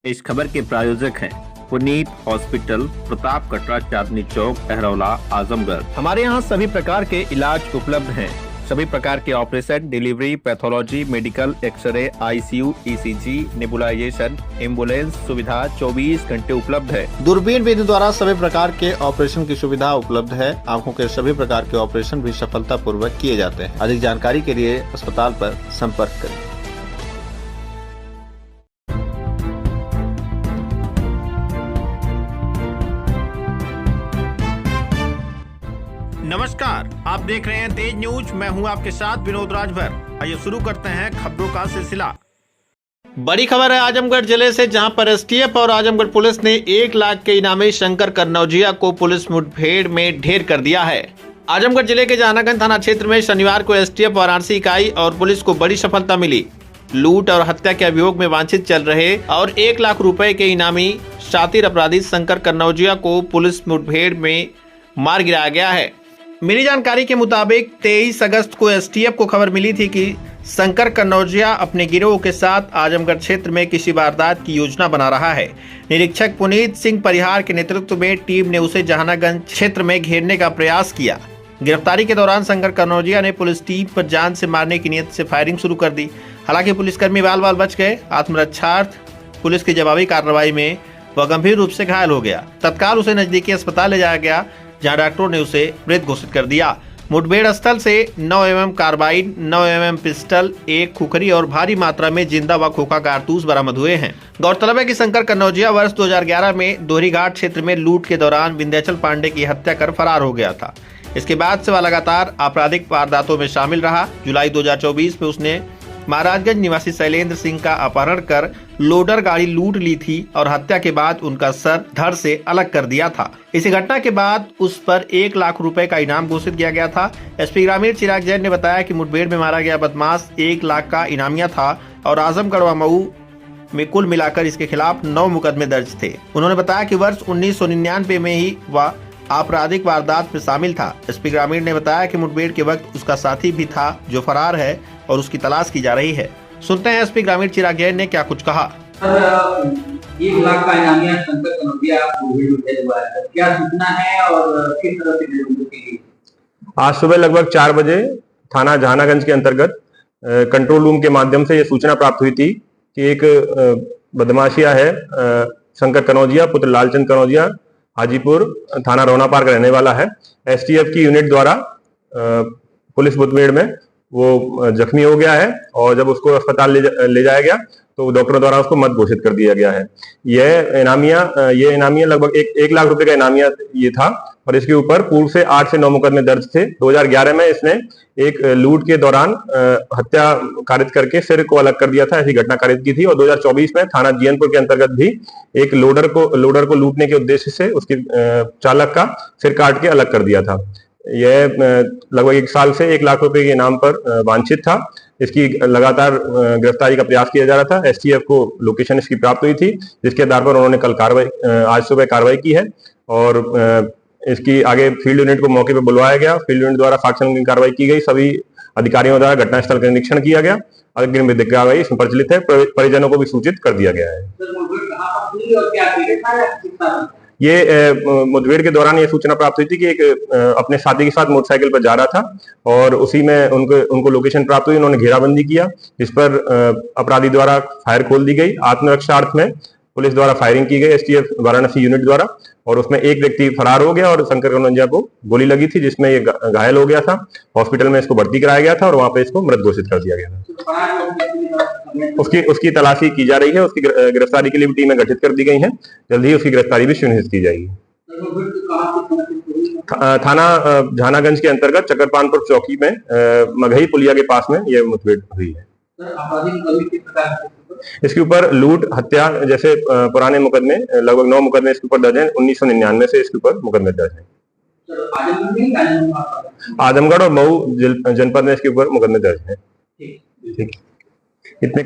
इस खबर के प्रायोजक हैं पुनीत हॉस्पिटल, प्रताप कटरा, चांदनी चौक, अहरौला, आजमगढ़। हमारे यहाँ सभी प्रकार के इलाज उपलब्ध हैं। सभी प्रकार के operation, delivery, pathology, medical, X-ray, ICU, ECG, nebulisation, ambulance सुविधा 24 घंटे उपलब्ध है। दूरबीन विधि द्वारा सभी प्रकार के ऑपरेशन की सुविधा उपलब्ध है। आंखों के सभी प्रकार के ऑपरेशन भी सफलतापूर्वक किए जाते हैं। अधिक जानकारी के लिए अस्पताल पर संपर्क करें। नमस्कार, आप देख रहे हैं तेज न्यूज। मैं हूं आपके साथ विनोद राजभर। आइए शुरू करते हैं खबरों का सिलसिला। बड़ी खबर है आजमगढ़ जिले से, जहां पर एसटीएफ और आजमगढ़ पुलिस ने 1 लाख के इनामी शंकर कन्नौजिया को पुलिस मुठभेड़ में ढेर कर दिया है। आजमगढ़ जिले के जहानागंज थाना क्षेत्र में शनिवार को एसटीएफ वाराणसी इकाई और पुलिस को बड़ी सफलता मिली। लूट और हत्या के अभियोग में वांछित चल रहे और 1 लाख रुपए के इनामी शातिर अपराधी शंकर कन्नौजिया को पुलिस मुठभेड़ में मार गिराया गया है। मिली जानकारी के मुताबिक 23 अगस्त को एसटीएफ को खबर मिली थी कि शंकर कन्नौजिया अपने गिरोह के साथ आजमगढ़ क्षेत्र में किसी वारदात की योजना बना रहा है। निरीक्षक पुनीत सिंह परिहार के नेतृत्व में टीम ने उसे जहानागंज क्षेत्र में घेरने का प्रयास किया। गिरफ्तारी के दौरान शंकर कन्नौजिया ने पुलिस टीम पर जान से मारने की नीयत से फायरिंग शुरू कर दी। हालांकि पुलिसकर्मी बाल बाल बच गए। आत्मरक्षार्थ पुलिस की जवाबी कार्रवाई में वह गंभीर रूप से घायल हो गया। तत्काल उसे नजदीकी अस्पताल ले जाया गया, जहां डॉक्टरों ने उसे मृत घोषित कर दिया। मुठभेड़ स्थल से 9 mm carbene, 9 mm pistol, 1 khukri और भारी मात्रा में जिंदा व खोखा कारतूस बरामद हुए हैं। गौरतलब है कि शंकर कन्नौजिया वर्ष 2011 में दोहरी घाट क्षेत्र में लूट के दौरान विंध्याचल पांडे की हत्या कर फरार हो गया था। इसके बाद से वह लगातार आपराधिक वारदातों में शामिल रहा। जुलाई 2024 में उसने महाराजगंज निवासी शैलेंद्र सिंह का अपहरण कर लोडर गाड़ी लूट ली थी और हत्या के बाद उनका सर धड़ से अलग कर दिया था। इसी घटना के बाद उस पर 1 लाख रुपए का इनाम घोषित किया गया था। एसपी ग्रामीण चिराग जैन ने बताया कि मुठभेड़ में मारा गया बदमाश 1 लाख का इनामिया था और आजमगढ़ व मऊ में कुल मिलाकर इसके खिलाफ 9 मुकदमे दर्ज थे। उन्होंने बताया कि वर्ष 1999 में ही वह आपराधिक वारदात में शामिल था। एसपी ग्रामीण ने बताया कि मुठभेड़ के वक्त उसका साथी भी था जो फरार है और उसकी तलाश की जा रही है। सुनते हैं एसपी ग्रामीण चिराग जैन ने क्या कुछ कहा। 1 लाख का इनामिया शंकर कन्नौजिया हुआ है, क्या सूचना है और किस तरह से की? आज सुबह लगभग 4 बजे थाना जहानागंज के अंतर्गत कंट्रोल रूम के माध्यम से ये सूचना प्राप्त हुई थी कि एक बदमाशिया है शंकर कन्नौजिया पुत्र लालचंद कन्नौजिया, हाजीपुर थाना रोना पार का रहने वाला है। एसटीएफ की यूनिट द्वारा पुलिस मुठभेड़ में वो जख्मी हो गया है और जब उसको अस्पताल ले जाया गया तो डॉक्टरों द्वारा उसको मृत घोषित कर दिया गया है। ये इनामिया लगभग 1 लाख रुपए का इनामिया ये था और इसके ऊपर पूर्व से 8 से 9 मुकदमे दर्ज थे। 2011 में इसने एक लूट के दौरान हत्या कारित करके सिर को अलग कर दिया था, ऐसी घटना कारित की थी। और 2024 में थाना जीयनपुर के अंतर्गत भी एक लोडर को लूटने के उद्देश्य से उसके चालक का सिर काट के अलग कर दिया था। यह लगभग 1 साल से 1 लाख रुपए के इनाम पर वांछित था। इसकी लगातार गिरफ्तारी का प्रयास किया जा रहा था। एसटीएफ को लोकेशन इसकी प्राप्त हुई थी, जिसके आधार पर उन्होंने कल आज सुबह कार्रवाई की है और इसकी आगे फील्ड यूनिट को मौके पर बुलवाया गया। फील्ड यूनिट द्वारा साक्ष्य की कार्रवाई की गई। सभी अधिकारियों द्वारा घटनास्थल का निरीक्षण किया गया। अग्रिम विधिक कार्रवाई इसमें प्रचलित है। परिजनों को भी सूचित कर दिया गया है। ये मुठभेड़ के दौरान ये सूचना प्राप्त हुई थी कि एक अपने साथी के साथ मोटरसाइकिल पर जा रहा था और उसी में उनको लोकेशन प्राप्त हुई। उन्होंने घेराबंदी किया, जिस पर अपराधी द्वारा फायर खोल दी गई। आत्मरक्षार्थ में पुलिस द्वारा फायरिंग की गई एसटीएफ वाराणसी यूनिट द्वारा और उसमें एक व्यक्ति फरार हो गया और शंकर कन्नौजिया को गोली लगी थी, जिसमें ये घायल हो गया था। हॉस्पिटल में इसको भर्ती कराया गया था और वहां पे इसको मृत घोषित कर दिया गया था। उसकी तलाशी की जा रही है। उसकी गिरफ्तारी के लिए भी टीमें गठित कर दी गई हैं। जल्द ही उसकी गिरफ्तारी भी सुनिश्चित की जाएगी। थाना जहानागंज के अंतर्गत चकरपानपुर चौकी में मगही पुलिया के पास में यह मुठभेड़ हुई है। इसके ऊपर लूट, हत्या जैसे पुराने मुकदमे लगभग 9 मुकदमे इसके ऊपर दर्ज हैं। 1999 से इसके ऊपर मुकदमे दर्ज हैं। आजमगढ़ और मऊ जनपद में इसके ऊपर मुकदमे दर्ज हैं। ठीक, इतने